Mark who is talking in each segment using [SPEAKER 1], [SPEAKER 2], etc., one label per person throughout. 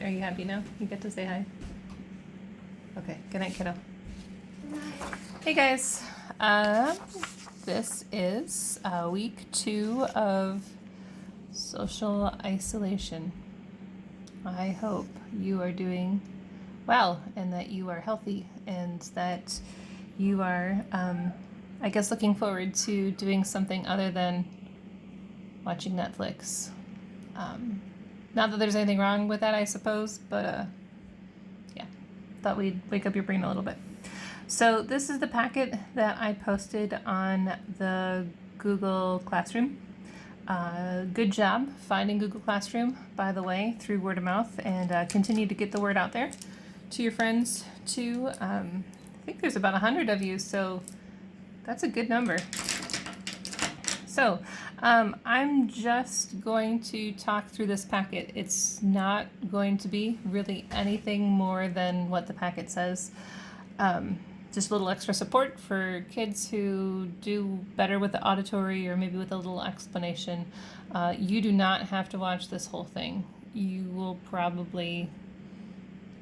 [SPEAKER 1] Are you happy now? You get to say hi? Okay, good night, kiddo. Hey guys, this is week 2 of social isolation. I hope you are doing well and that you are healthy and that you are, I guess, looking forward to doing something other than watching Netflix. Not that there's anything wrong with that, I suppose, but yeah, thought we'd wake up your brain a little bit. So this is the packet that I posted on the Google Classroom. Good job finding Google Classroom, by the way, through word of mouth, and continue to get the word out there to your friends too. I think there's about 100 of you, so that's a good number. So I'm just going to talk through this packet. It's not going to be really anything more than what the packet says. Just a little extra support for kids who do better with the auditory or maybe with a little explanation. You do not have to watch this whole thing. You will probably,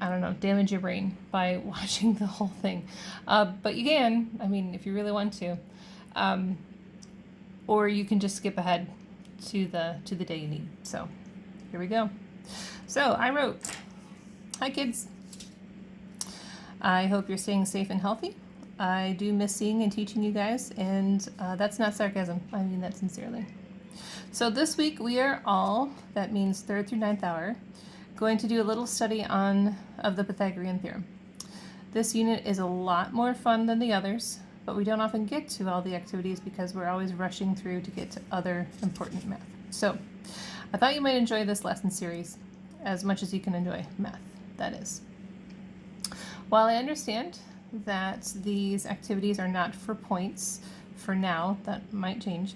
[SPEAKER 1] I don't know, damage your brain by watching the whole thing. But you can, I mean, if you really want to. Or you can just skip ahead to the day you need. So here we go. So I wrote, hi kids. I hope you're staying safe and healthy. I do miss seeing and teaching you guys, and that's not sarcasm. I mean that sincerely. So this week we are all, that means 3rd through 9th hour, going to do a little study of the Pythagorean Theorem. This unit is a lot more fun than the others, but we don't often get to all the activities because we're always rushing through to get to other important math. So I thought you might enjoy this lesson series as much as you can enjoy math, that is. While I understand that these activities are not for points for now, that might change,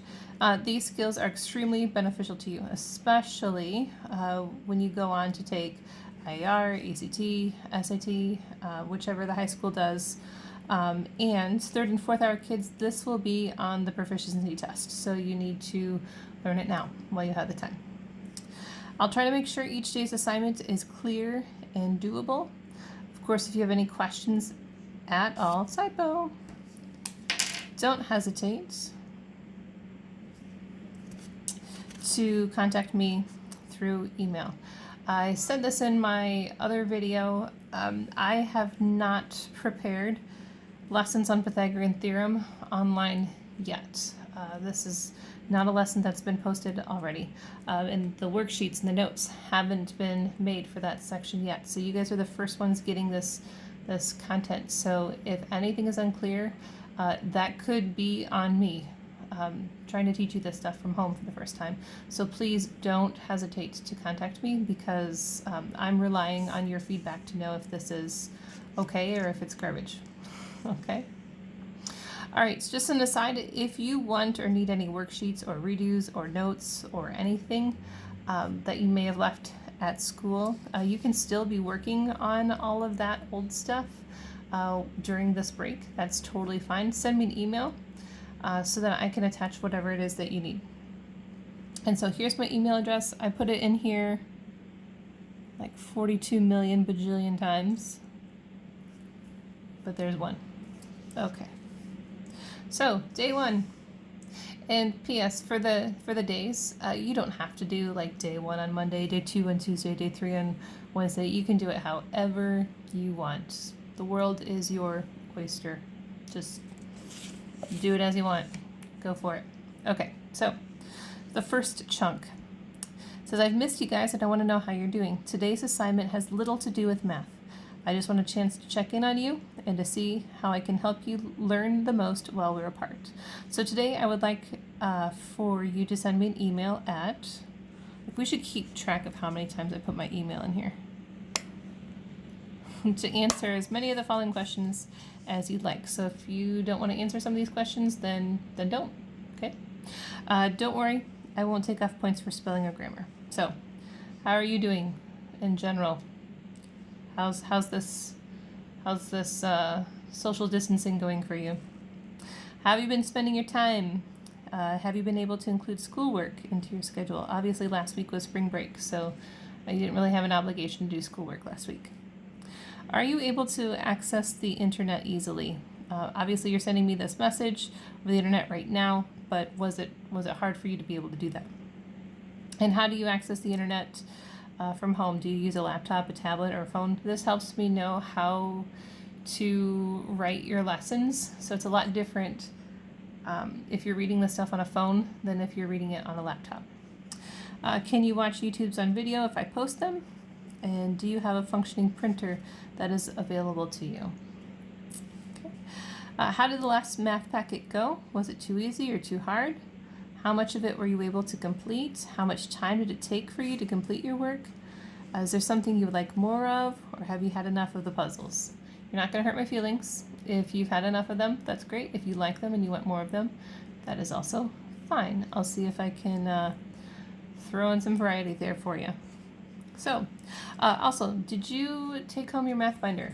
[SPEAKER 1] these skills are extremely beneficial to you, especially when you go on to take IR, ACT, SAT, whichever the high school does. And 3rd and 4th hour kids, this will be on the proficiency test, so you need to learn it now while you have the time. I'll try to make sure each day's assignment is clear and doable. Of course, if you have any questions at all, Saipo, don't hesitate to contact me through email. I said this in my other video. I have not prepared lessons on Pythagorean Theorem online yet. This is not a lesson that's been posted already. And the worksheets and the notes haven't been made for that section yet. So you guys are the first ones getting this content. So if anything is unclear, that could be on me, trying to teach you this stuff from home for the first time. So please don't hesitate to contact me because I'm relying on your feedback to know if this is okay or if it's garbage. Okay. All right, so just an aside, if you want or need any worksheets or redos or notes or anything that you may have left at school, you can still be working on all of that old stuff during this break. That's totally fine. Send me an email so that I can attach whatever it is that you need. And so here's my email address. I put it in here like 42 million bajillion times, but there's one. Okay. So day 1, and P.S. for the days, you don't have to do like day 1 on Monday, day 2 on Tuesday, day 3 on Wednesday. You can do it however you want. The world is your oyster. Just do it as you want. Go for it. Okay. So the first chunk says, I've missed you guys and I want to know how you're doing. Today's assignment has little to do with math. I just want a chance to check in on you and to see how I can help you learn the most while we're apart. So today I would like for you to send me an email at, we should keep track of how many times I put my email in here, to answer as many of the following questions as you'd like. So if you don't want to answer some of these questions, then don't, okay? Don't worry, I won't take off points for spelling or grammar. So how are you doing in general? How's this social distancing going for you? How have you been spending your time? Have you been able to include schoolwork into your schedule? Obviously last week was spring break, so I didn't really have an obligation to do schoolwork last week. Are you able to access the internet easily? Obviously, you're sending me this message over the internet right now, but was it hard for you to be able to do that? And how do you access the internet from home? Do you use a laptop, a tablet, or a phone? This helps me know how to write your lessons. So it's a lot different if you're reading this stuff on a phone than if you're reading it on a laptop. Can you watch YouTubes on video if I post them? And do you have a functioning printer that is available to you? Okay. How did the last math packet go? Was it too easy or too hard? How much of it were you able to complete? How much time did it take for you to complete your work? Is there something you would like more of, or have you had enough of the puzzles? You're not going to hurt my feelings. If you've had enough of them, that's great. If you like them and you want more of them, that is also fine. I'll see if I can throw in some variety there for you. So, also, did you take home your math binder?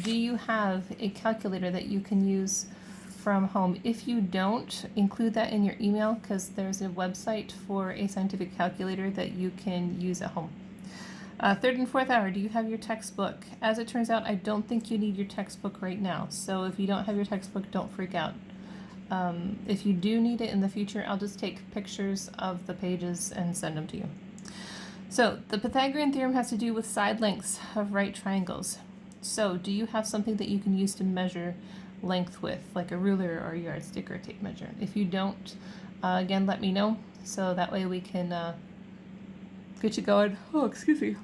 [SPEAKER 1] Do you have a calculator that you can use from home? If you don't, include that in your email, because there's a website for a scientific calculator that you can use at home. Third and fourth hour, do you have your textbook? As it turns out, I don't think you need your textbook right now. So if you don't have your textbook, don't freak out. If you do need it in the future, I'll just take pictures of the pages and send them to you. So the Pythagorean Theorem has to do with side lengths of right triangles. So do you have something that you can use to measure length with, like a ruler or a yardstick or a tape measure? If you don't, again, let me know, so that way we can get you going. Oh, excuse me.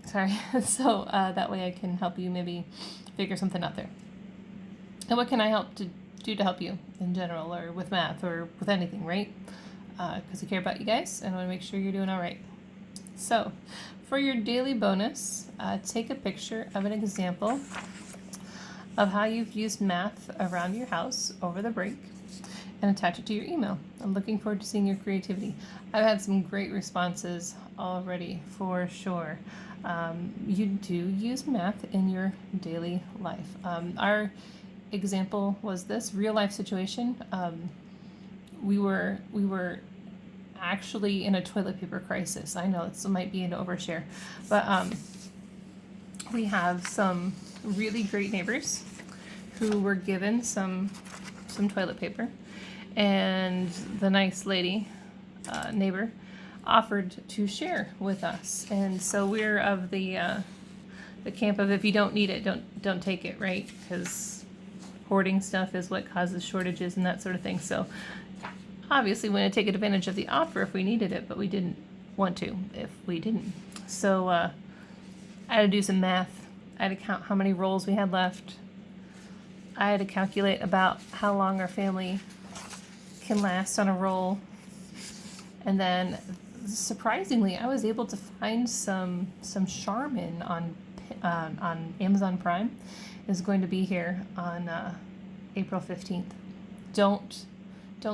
[SPEAKER 1] Sorry. So that way I can help you maybe figure something out there. And what can I do to help you in general, or with math, or with anything, right? Because I care about you guys and I want to make sure you're doing all right. So for your daily bonus, take a picture of an example of how you've used math around your house over the break and attach it to your email. I'm looking forward to seeing your creativity. I've had some great responses already, for sure. You do use math in your daily life. Our example was this real life situation. We were actually in a toilet paper crisis. I know it might be an overshare, but we have some really great neighbors who were given some toilet paper, and the nice lady neighbor offered to share with us. And so we're of the camp of, if you don't need it, don't take it, right? Because hoarding stuff is what causes shortages and that sort of thing. So obviously we want to take advantage of the offer if we needed it, but we didn't want to if we didn't. So I had to do some math. I had to count how many rolls we had left. I had to calculate about how long our family can last on a roll. And then, surprisingly, I was able to find some Charmin on Amazon Prime. Is going to be here on April 15th. Don't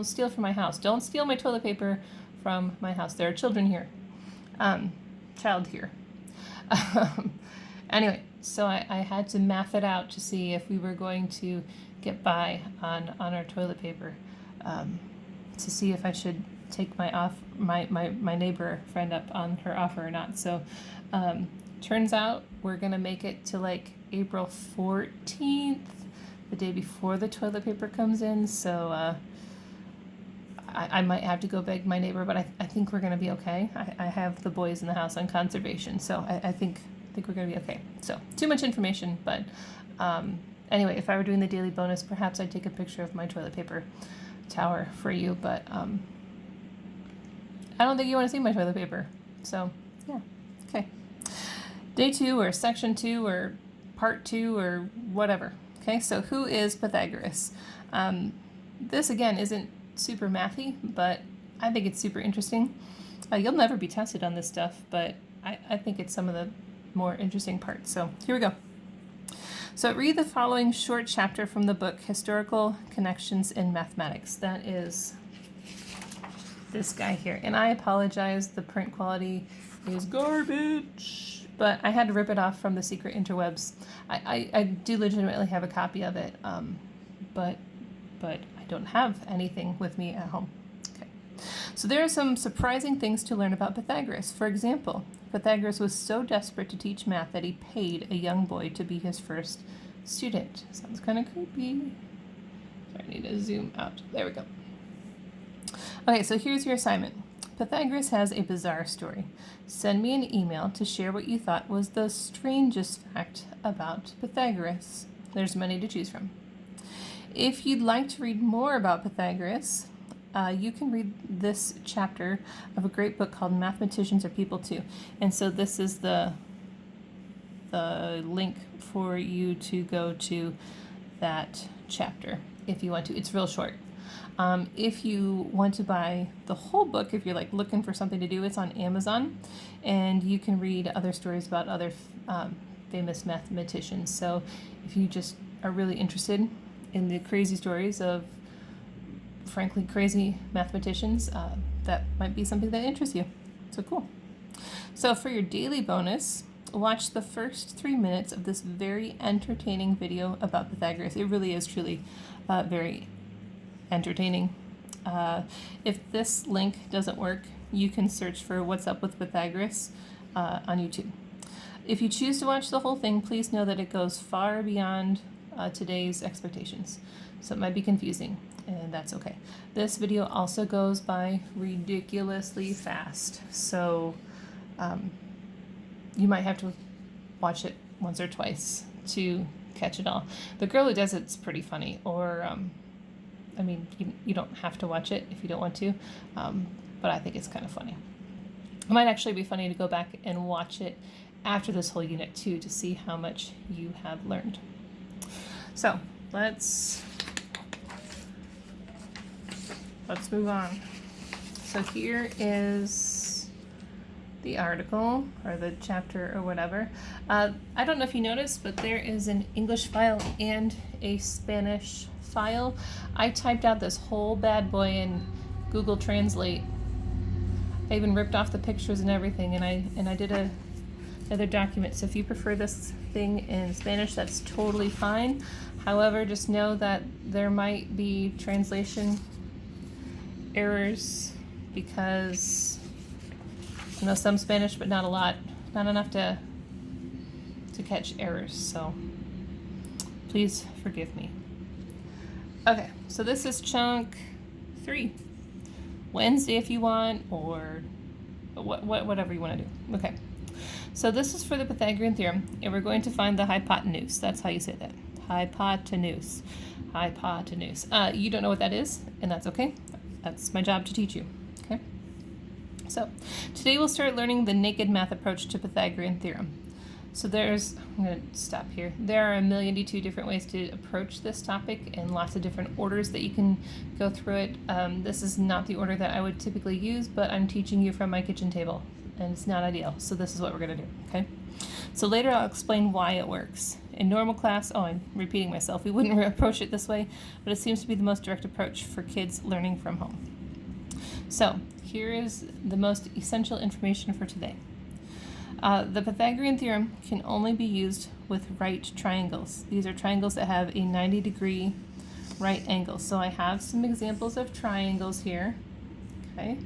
[SPEAKER 1] steal from my house. Don't steal my toilet paper from my house. There are children here. Child here. Anyway, so I had to math it out to see if we were going to get by on our toilet paper, to see if I should take my neighbor friend up on her offer or not. So turns out we're gonna make it to like April 14th, the day before the toilet paper comes in. So I might have to go beg my neighbor, but I think we're gonna be okay. I have the boys in the house on conservation, so I think we're gonna be okay. So too much information, but anyway, if I were doing the daily bonus, perhaps I'd take a picture of my toilet paper tower for you, but I don't think you want to see my toilet paper. So yeah, okay. Day 2 or section 2 or part 2 or whatever. Okay, so who is Pythagoras? This again isn't super mathy, but I think it's super interesting. You'll never be tested on this stuff, but I think it's some of the more interesting parts. So here we go. So read the following short chapter from the book, Historical Connections in Mathematics. That is this guy here. And I apologize, the print quality is garbage, but I had to rip it off from the secret interwebs. I do legitimately have a copy of it, but I don't have anything with me at home. Okay. So there are some surprising things to learn about Pythagoras. For example, Pythagoras was so desperate to teach math that he paid a young boy to be his first student. Sounds kind of creepy. Sorry, I need to zoom out. There we go. Okay, so here's your assignment. Pythagoras has a bizarre story. Send me an email to share what you thought was the strangest fact about Pythagoras. There's many to choose from. If you'd like to read more about Pythagoras, you can read this chapter of a great book called Mathematicians Are People Too. And so this is the link for you to go to that chapter if you want to. It's real short. If you want to buy the whole book, if you're like looking for something to do, it's on Amazon, and you can read other stories about other famous mathematicians. So if you just are really interested in the crazy stories of frankly crazy mathematicians, that might be something that interests you. So cool. So for your daily bonus, watch the first 3 minutes of this very entertaining video about Pythagoras. It really is truly very entertaining. If this link doesn't work, you can search for What's Up with Pythagoras on YouTube. If you choose to watch the whole thing, please know that it goes far beyond today's expectations. So it might be confusing, and that's okay. This video also goes by ridiculously fast, so you might have to watch it once or twice to catch it all. The girl who does it's pretty funny, or I mean, you don't have to watch it if you don't want to, but I think it's kind of funny. It might actually be funny to go back and watch it after this whole unit too, to see how much you have learned. So let's move on. So here is the article or the chapter or whatever. I don't know if you noticed, but there is an English file and a Spanish file. I typed out this whole bad boy in Google Translate. I even ripped off the pictures and everything, and I did another document. So if you prefer this thing in Spanish, that's totally fine. However, just know that there might be translation errors because I know some Spanish, but not a lot, not enough to catch errors. So please forgive me. Okay, so this is chunk 3. Wednesday if you want, or whatever you want to do. Okay, so this is for the Pythagorean Theorem, and we're going to find the hypotenuse. That's how you say that. Hypotenuse. Hypotenuse. You don't know what that is, and that's okay. That's my job to teach you. Okay. So today we'll start learning the naked math approach to Pythagorean Theorem. So I'm going to stop here. There are 1,000,002 different ways to approach this topic and lots of different orders that you can go through it. This is not the order that I would typically use, but I'm teaching you from my kitchen table, and it's not ideal. So this is what we're going to do, okay? So later I'll explain why it works. In normal class, I'm repeating myself, we wouldn't approach it this way, but it seems to be the most direct approach for kids learning from home. So here is the most essential information for today. The Pythagorean theorem can only be used with right triangles. These are triangles that have a 90-degree right angle. So I have some examples of triangles here. Okay.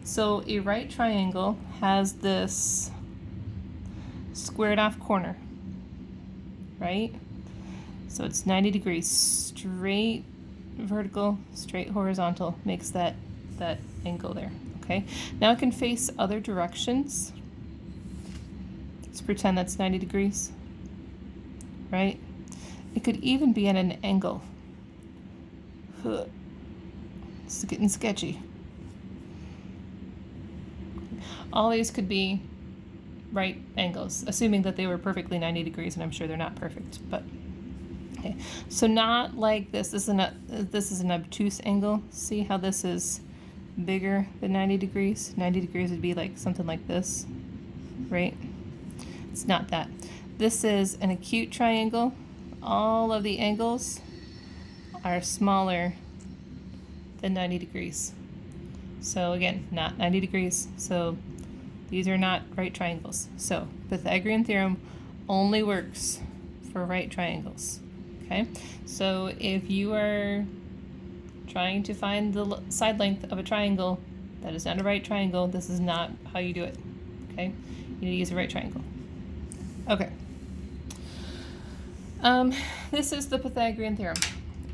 [SPEAKER 1] So a right triangle has this squared off corner, right? So it's 90 degrees, straight vertical, straight horizontal makes that angle there, okay? Now it can face other directions. Let's pretend that's 90 degrees, right? It could even be at an angle. It's getting sketchy. All these could be right angles, assuming that they were perfectly 90 degrees, and I'm sure they're not perfect, but okay. So not like this. This is an obtuse angle. See how this is bigger than 90 degrees? 90 degrees would be like something like this, right? It's not that. This is an acute triangle. All of the angles are smaller than 90 degrees. So again, not 90 degrees. So these are not right triangles. So Pythagorean theorem only works for right triangles. Okay? So if you are trying to find the side length of a triangle That is not a right triangle. This is not how you do it. Okay? You need to use a right triangle. Okay. This is the Pythagorean Theorem.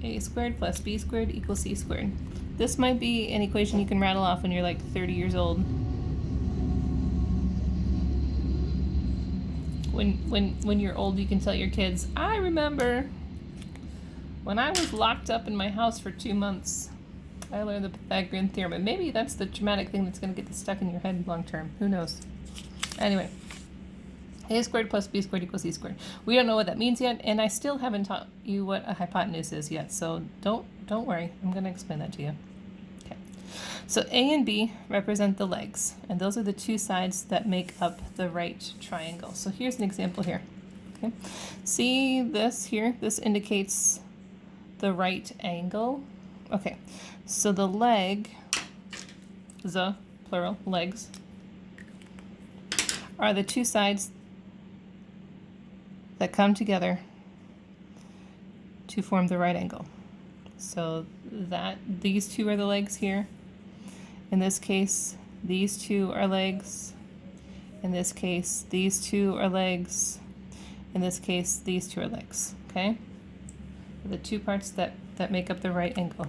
[SPEAKER 1] A squared plus b squared equals c squared. This might be an equation you can rattle off when you're like 30 years old. When you're old, you can tell your kids, I remember when I was locked up in my house for 2 months, I learned the Pythagorean Theorem. And maybe that's the traumatic thing that's going to get this stuck in your head long term. Who knows? Anyway, a squared plus b squared equals c squared. We don't know what that means yet, and I still haven't taught you what a hypotenuse is yet, so don't worry. I'm going to explain that to you. Okay. So A and B represent the legs, and those are the two sides that make up the right triangle. So here's an example here. Okay. See this here? This indicates the right angle. Okay. So the leg, the plural, legs, are the two sides that come together to form the right angle. So that these two are the legs here. In this case, these two are legs. In this case, these two are legs. In this case, these two are legs. Okay? The two parts that make up the right angle.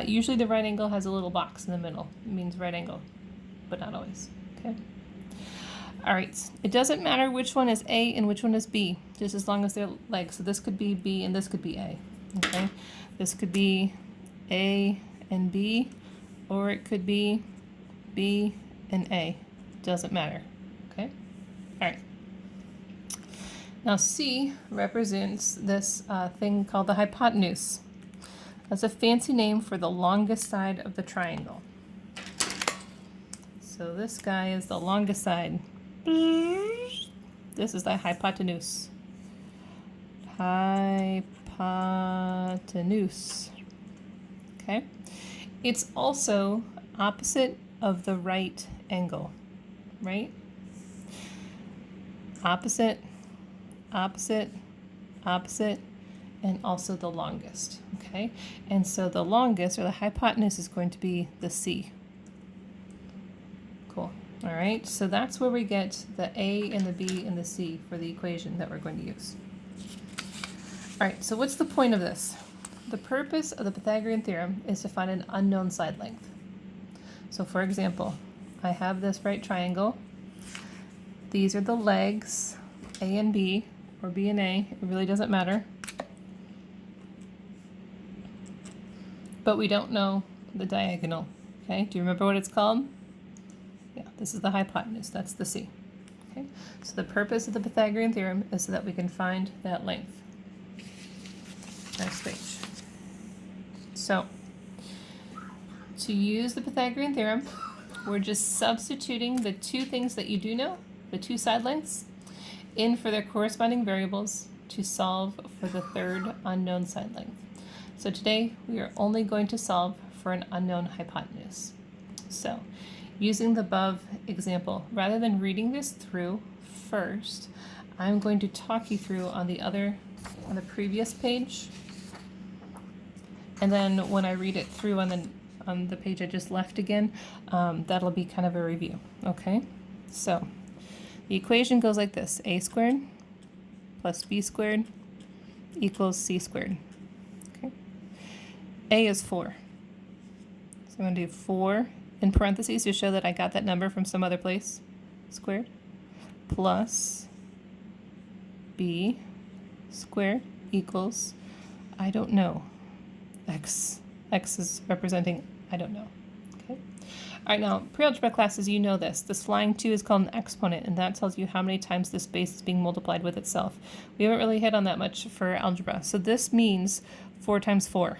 [SPEAKER 1] Usually the right angle has a little box in the middle. It means right angle, but not always. Okay? All right, it doesn't matter which one is A and which one is B, just as long as they're legs. So this could be B and this could be A, okay? This could be A and B, or it could be B and A. Doesn't matter, okay? All right. Now C represents this thing called the hypotenuse. That's a fancy name for the longest side of the triangle. So this guy is the longest side. This is the hypotenuse. Hypotenuse. Okay? It's also opposite of the right angle, right? Opposite, opposite, opposite, and also the longest, okay? And so the longest, or the hypotenuse, is going to be the C. Cool. All right, so that's where we get the A and the B and the C for the equation that we're going to use. All right, so what's the point of this? The purpose of the Pythagorean theorem is to find an unknown side length. So for example, I have this right triangle. These are the legs, A and B, or B and A. It really doesn't matter. But we don't know the diagonal, okay? Do you remember what it's called? Yeah, this is the hypotenuse. That's the C. Okay, so the purpose of the Pythagorean theorem is so that we can find that length. Next page. So, to use the Pythagorean theorem, we're just substituting the two things that you do know, the two side lengths, in for their corresponding variables to solve for the third unknown side length. So today, we are only going to solve for an unknown hypotenuse. So, using the above example, rather than reading this through first, I'm going to talk you through on the previous page. And then when I read it through on the page I just left again, that'll be kind of a review, okay? So the equation goes like this: a squared plus b squared equals c squared, okay? A is 4. So I'm going to do 4 in parentheses to show that I got that number from some other place, squared, plus b squared equals, I don't know, x. X is representing I don't know. Okay. All right, now pre-algebra classes, you know this. This flying 2 is called an exponent, and that tells you how many times this base is being multiplied with itself. We haven't really hit on that much for algebra. So this means 4 times 4.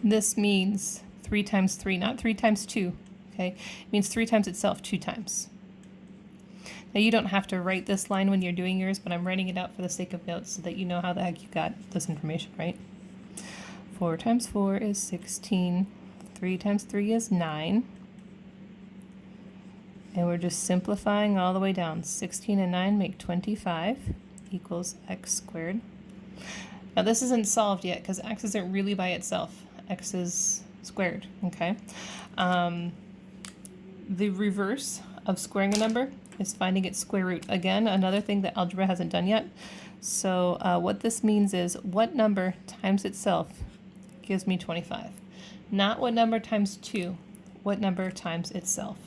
[SPEAKER 1] This means 3 times 3, not 3 times 2, okay? It means 3 times itself 2 times. Now you don't have to write this line when you're doing yours, but I'm writing it out for the sake of notes so that you know how the heck you got this information, right? 4 times 4 is 16. 3 times 3 is 9. And we're just simplifying all the way down. 16 and 9 make 25 equals x squared. Now this isn't solved yet because x isn't really by itself. x's squared, okay? The reverse of squaring a number is finding its square root. Again, another thing that algebra hasn't done yet. So what this means is what number times itself gives me 25. Not what number times 2, what number times itself.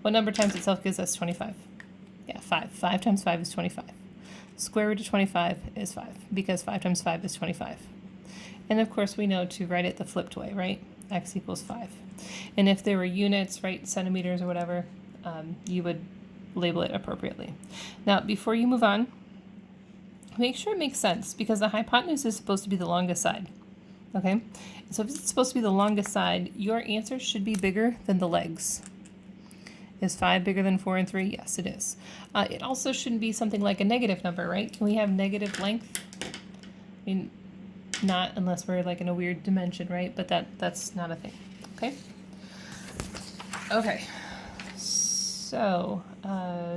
[SPEAKER 1] What number times itself gives us 25? Yeah, 5. 5 times 5 is 25. Square root of 25 is 5, because 5 times 5 is 25. And of course we know to write it the flipped way, right? X equals 5. And if there were units, right, centimeters or whatever, you would label it appropriately. Now, before you move on, make sure it makes sense, because the hypotenuse is supposed to be the longest side, okay? So if it's supposed to be the longest side, your answer should be bigger than the legs. Is 5 bigger than 4 and 3? Yes, it is. It also shouldn't be something like a negative number, right? Can we have negative length? I mean, not unless we're like in a weird dimension, right? But that's not a thing, okay? Okay, so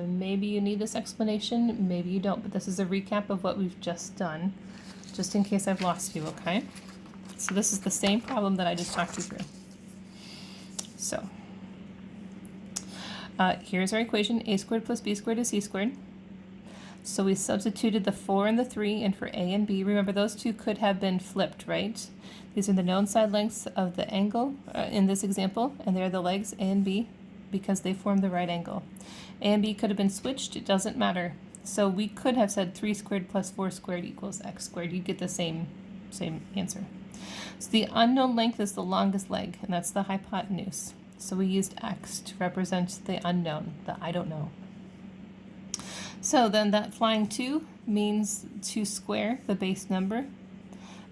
[SPEAKER 1] maybe you need this explanation, maybe you don't, but this is a recap of what we've just done, just in case I've lost you, okay? So this is the same problem that I just talked you through. So here's our equation, a squared plus b squared is c squared. So we substituted the 4 and the 3 in for a and b. Remember, those two could have been flipped, right? These are the known side lengths of the angle in this example, and they're the legs a and b because they form the right angle. A and b could have been switched, it doesn't matter. So we could have said 3 squared plus 4 squared equals x squared. You'd get the same answer. So the unknown length is the longest leg, and that's the hypotenuse. So we used x to represent the unknown, the I don't know. So then that flying 2 means to square the base number.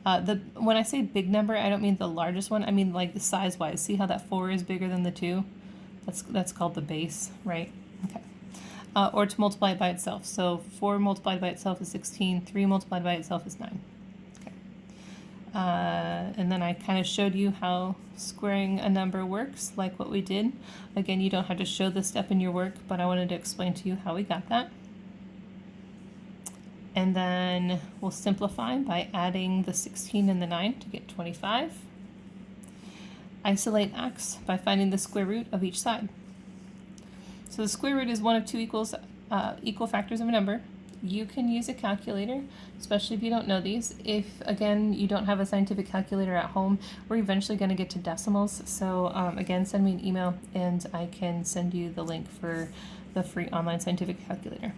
[SPEAKER 1] When I say big number, I don't mean the largest one. I mean like the size-wise. See how that 4 is bigger than the 2? That's called the base, right? Okay. Or to multiply it by itself. So 4 multiplied by itself is 16. 3 multiplied by itself is 9. Okay. And then I kind of showed you how squaring a number works, like what we did. Again, you don't have to show this step in your work, but I wanted to explain to you how we got that. And then we'll simplify by adding the 16 and the 9 to get 25. Isolate x by finding the square root of each side. So the square root is one of two equal factors of a number. You can use a calculator, especially if you don't know these. If, again, you don't have a scientific calculator at home, we're eventually going to get to decimals. So again, send me an email and I can send you the link for the free online scientific calculator.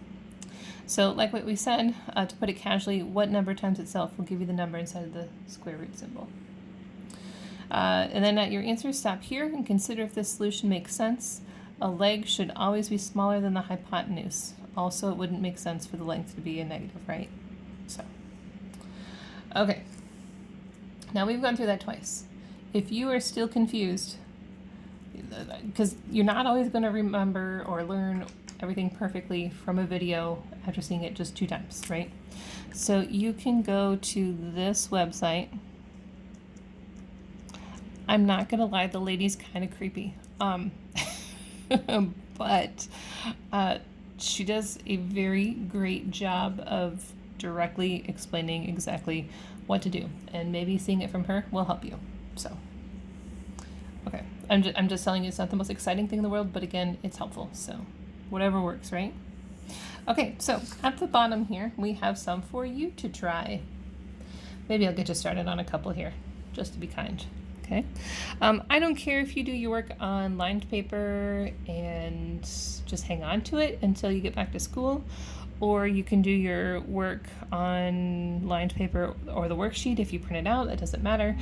[SPEAKER 1] So like what we said, to put it casually, what number times itself will give you the number inside of the square root symbol. And then at your answer, stop here and consider if this solution makes sense. A leg should always be smaller than the hypotenuse. Also, it wouldn't make sense for the length to be a negative, right? So, okay. Now we've gone through that twice. If you are still confused, because you're not always going to remember or learn everything perfectly from a video after seeing it just 2 times, right? So you can go to this website. I'm not gonna lie, the lady's kind of creepy, but she does a very great job of directly explaining exactly what to do, and maybe seeing it from her will help you. So, okay, I'm just telling you it's not the most exciting thing in the world, but again, it's helpful, so whatever works, right? Okay, so at the bottom here, we have some for you to try. Maybe I'll get you started on a couple here, just to be kind, okay? I don't care if you do your work on lined paper and just hang on to it until you get back to school, or you can do your work on lined paper or the worksheet if you print it out, that doesn't matter.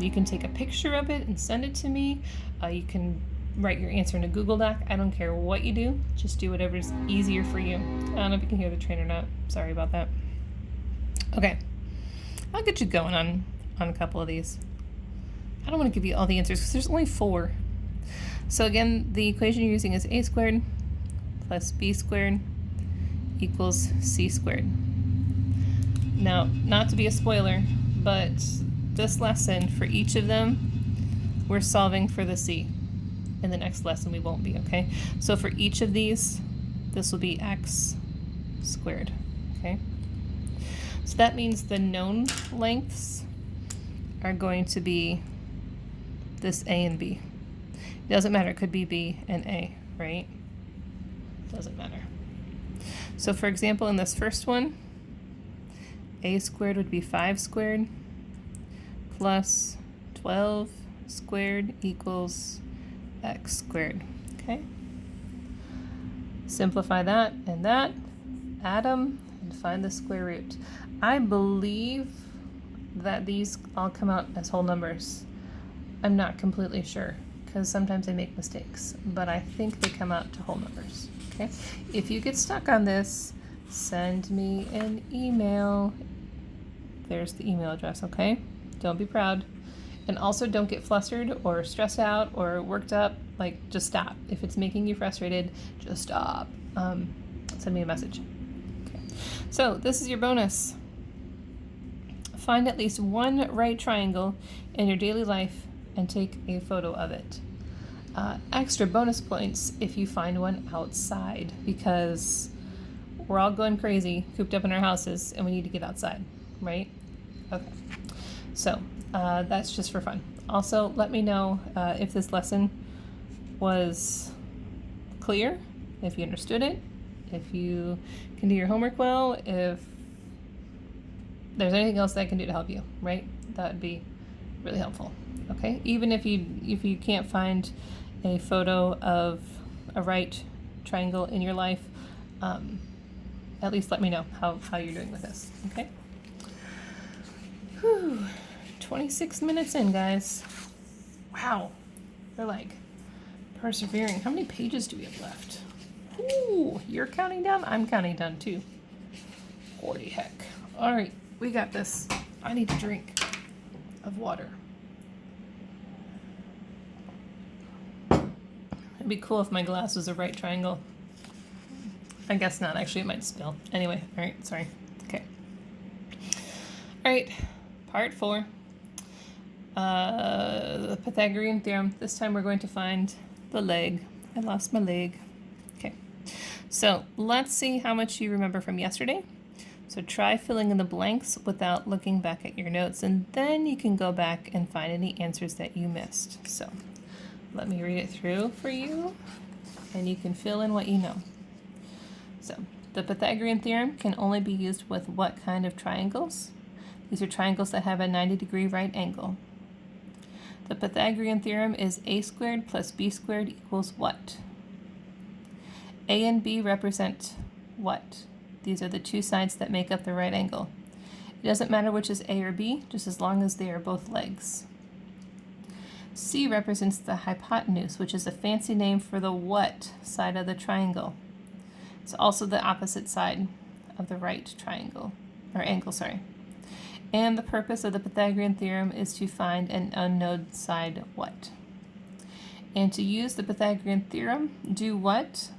[SPEAKER 1] You can take a picture of it and send it to me. You can write your answer in a Google Doc. I don't care what you do, just do whatever's easier for you. I don't know if you can hear the train or not. Sorry about that. Okay, I'll get you going on a couple of these. I don't want to give you all the answers because there's only 4. So again, the equation you're using is a squared plus b squared equals c squared. Now, not to be a spoiler, but this lesson, for each of them, we're solving for the c. In the next lesson we won't be, okay? So for each of these, this will be x squared, okay? So that means the known lengths are going to be this A and B. It doesn't matter, it could be B and A, right? Doesn't matter. So for example, in this first one, A squared would be 5 squared plus 12 squared equals x squared, okay? Simplify that, add them, and find the square root. I believe that these all come out as whole numbers. I'm not completely sure, because sometimes I make mistakes, but I think they come out to whole numbers, okay? If you get stuck on this, send me an email. There's the email address, okay? Don't be proud. And also don't get flustered or stressed out or worked up. Like, just stop. If it's making you frustrated, just stop. Send me a message. Okay. So this is your bonus. Find at least one right triangle in your daily life and take a photo of it. Extra bonus points if you find one outside, because we're all going crazy, cooped up in our houses, and we need to get outside, right? Okay. So that's just for fun. Also, let me know if this lesson was clear, if you understood it, if you can do your homework well, if there's anything else that I can do to help you, right? That would be really helpful. Okay, even if you can't find a photo of a right triangle in your life, at least let me know how you're doing with this. Okay. Whew. 26 minutes in, guys. Wow, they're like persevering. How many pages do we have left? Ooh, you're counting down? I'm counting down too. Holy heck. All right, we got this. I need a drink of water. It'd be cool if my glass was a right triangle. I guess not. Actually, it might spill. Anyway, all right, sorry. Okay. All right, part 4. The Pythagorean Theorem. This time we're going to find the leg. I lost my leg. Okay, so let's see how much you remember from yesterday. So try filling in the blanks without looking back at your notes, and then you can go back and find any answers that you missed. So let me read it through for you, and you can fill in what you know. So the Pythagorean Theorem can only be used with what kind of triangles? These are triangles that have a 90-degree right angle. The Pythagorean Theorem is a squared plus b squared equals what? A and b represent what? These are the two sides that make up the right angle. It doesn't matter which is a or b, just as long as they are both legs. C represents the hypotenuse, which is a fancy name for the what side of the triangle. It's also the opposite side of the right triangle, or angle, sorry. And the purpose of the Pythagorean Theorem is to find an unknown side what. And to use the Pythagorean Theorem, do what?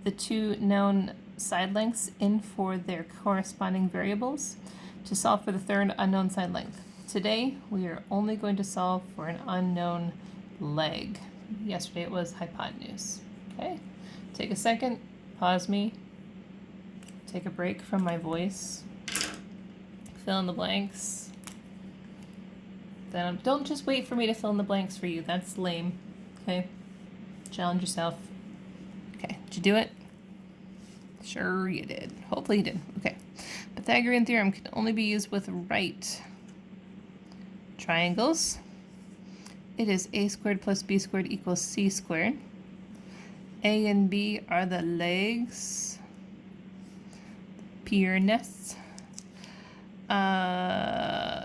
[SPEAKER 1] The two known side lengths in for their corresponding variables to solve for the third unknown side length. Today, we are only going to solve for an unknown leg. Yesterday it was hypotenuse. Okay, take a second, pause me, take a break from my voice, fill in the blanks. Then don't just wait for me to fill in the blanks for you. That's lame. Okay, challenge yourself. Okay, did you do it? Sure you did. Hopefully you did. Okay. Pythagorean Theorem can only be used with right triangles. It is a squared plus b squared equals c squared. A and b are the legs. Pureness.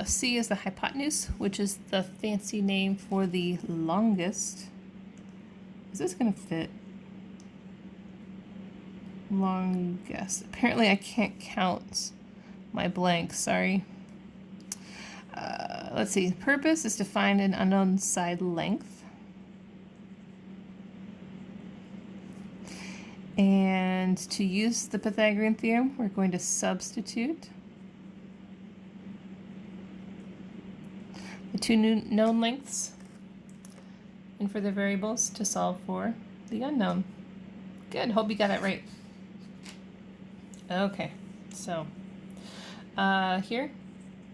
[SPEAKER 1] C is the hypotenuse, which is the fancy name for the longest. Is this going to fit? Longest. Apparently I can't count my blanks, sorry. Let's see. The purpose is to find an unknown side length. And to use the Pythagorean Theorem, we're going to substitute the two known lengths in for the variables to solve for the unknown. Good. Hope you got it right. Okay, so here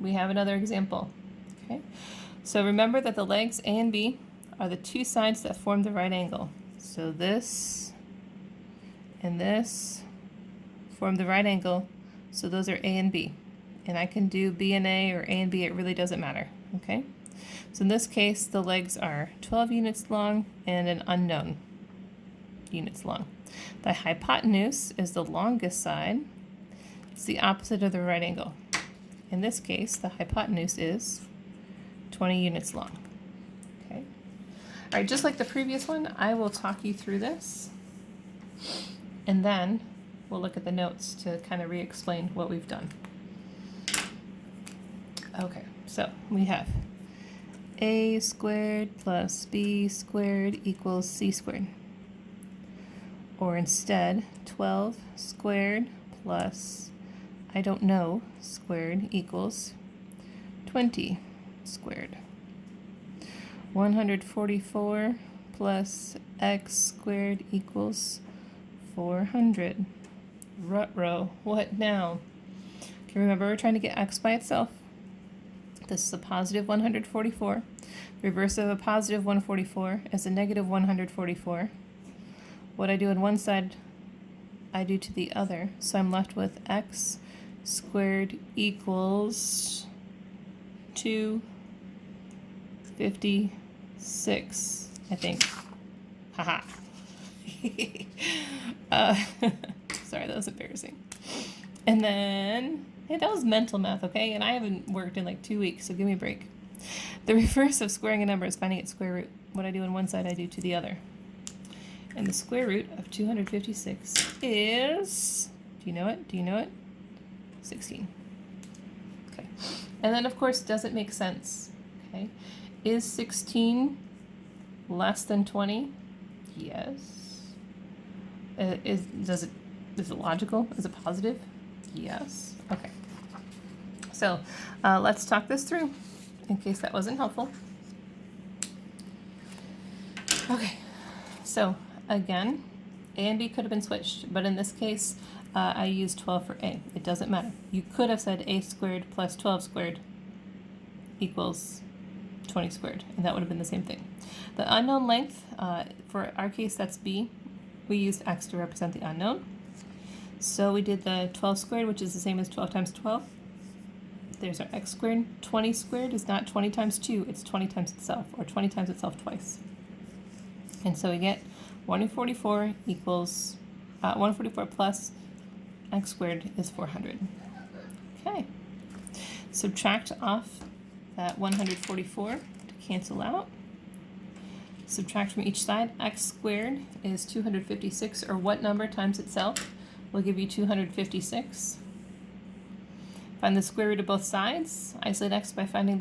[SPEAKER 1] we have another example. Okay, So remember that the legs A and B are the two sides that form the right angle. So this and this form the right angle, so those are A and B. And I can do B and A or A and B, it really doesn't matter, okay? So in this case, the legs are 12 units long and an unknown units long. The hypotenuse is the longest side. It's the opposite of the right angle. In this case, the hypotenuse is 20 units long. Okay. All right, just like the previous one, I will talk you through this, and then we'll look at the notes to kind of re-explain what we've done. Okay, so we have a squared plus b squared equals c squared. Or instead, 12 squared plus I don't know squared equals 20 squared. 144 plus x squared equals 400. Ruh-roh, what now? Okay, remember we're trying to get x by itself. This is a positive 144. The reverse of a positive 144 is a negative 144. What I do on one side, I do to the other. So I'm left with x squared equals 256, I think. Haha. Sorry, that was embarrassing. And then, hey, that was mental math, okay? And I haven't worked in like 2 weeks, so give me a break. The reverse of squaring a number is finding its square root. What I do on one side, I do to the other. And the square root of 256 is, do you know it? Do you know it? 16. Okay. And then, of course, does it make sense? Okay. Is 16 less than 20? Yes. Is it logical? Is it positive? Yes. Okay. So let's talk this through in case that wasn't helpful. Okay. So again, A and B could have been switched, but in this case, I used 12 for A. It doesn't matter. You could have said A squared plus 12 squared equals 20 squared, and that would have been the same thing. The unknown length, for our case, that's B. We used x to represent the unknown. So we did the 12 squared, which is the same as 12 times 12. There's our x squared. 20 squared is not 20 times 2, it's 20 times itself, or 20 times itself twice. And so we get 144 equals, 144 plus x squared is 400. Okay. Subtract off that 144 to cancel out. Subtract from each side. X squared is 256, or what number times itself will give you 256. Find the square root of both sides. Isolate x by finding the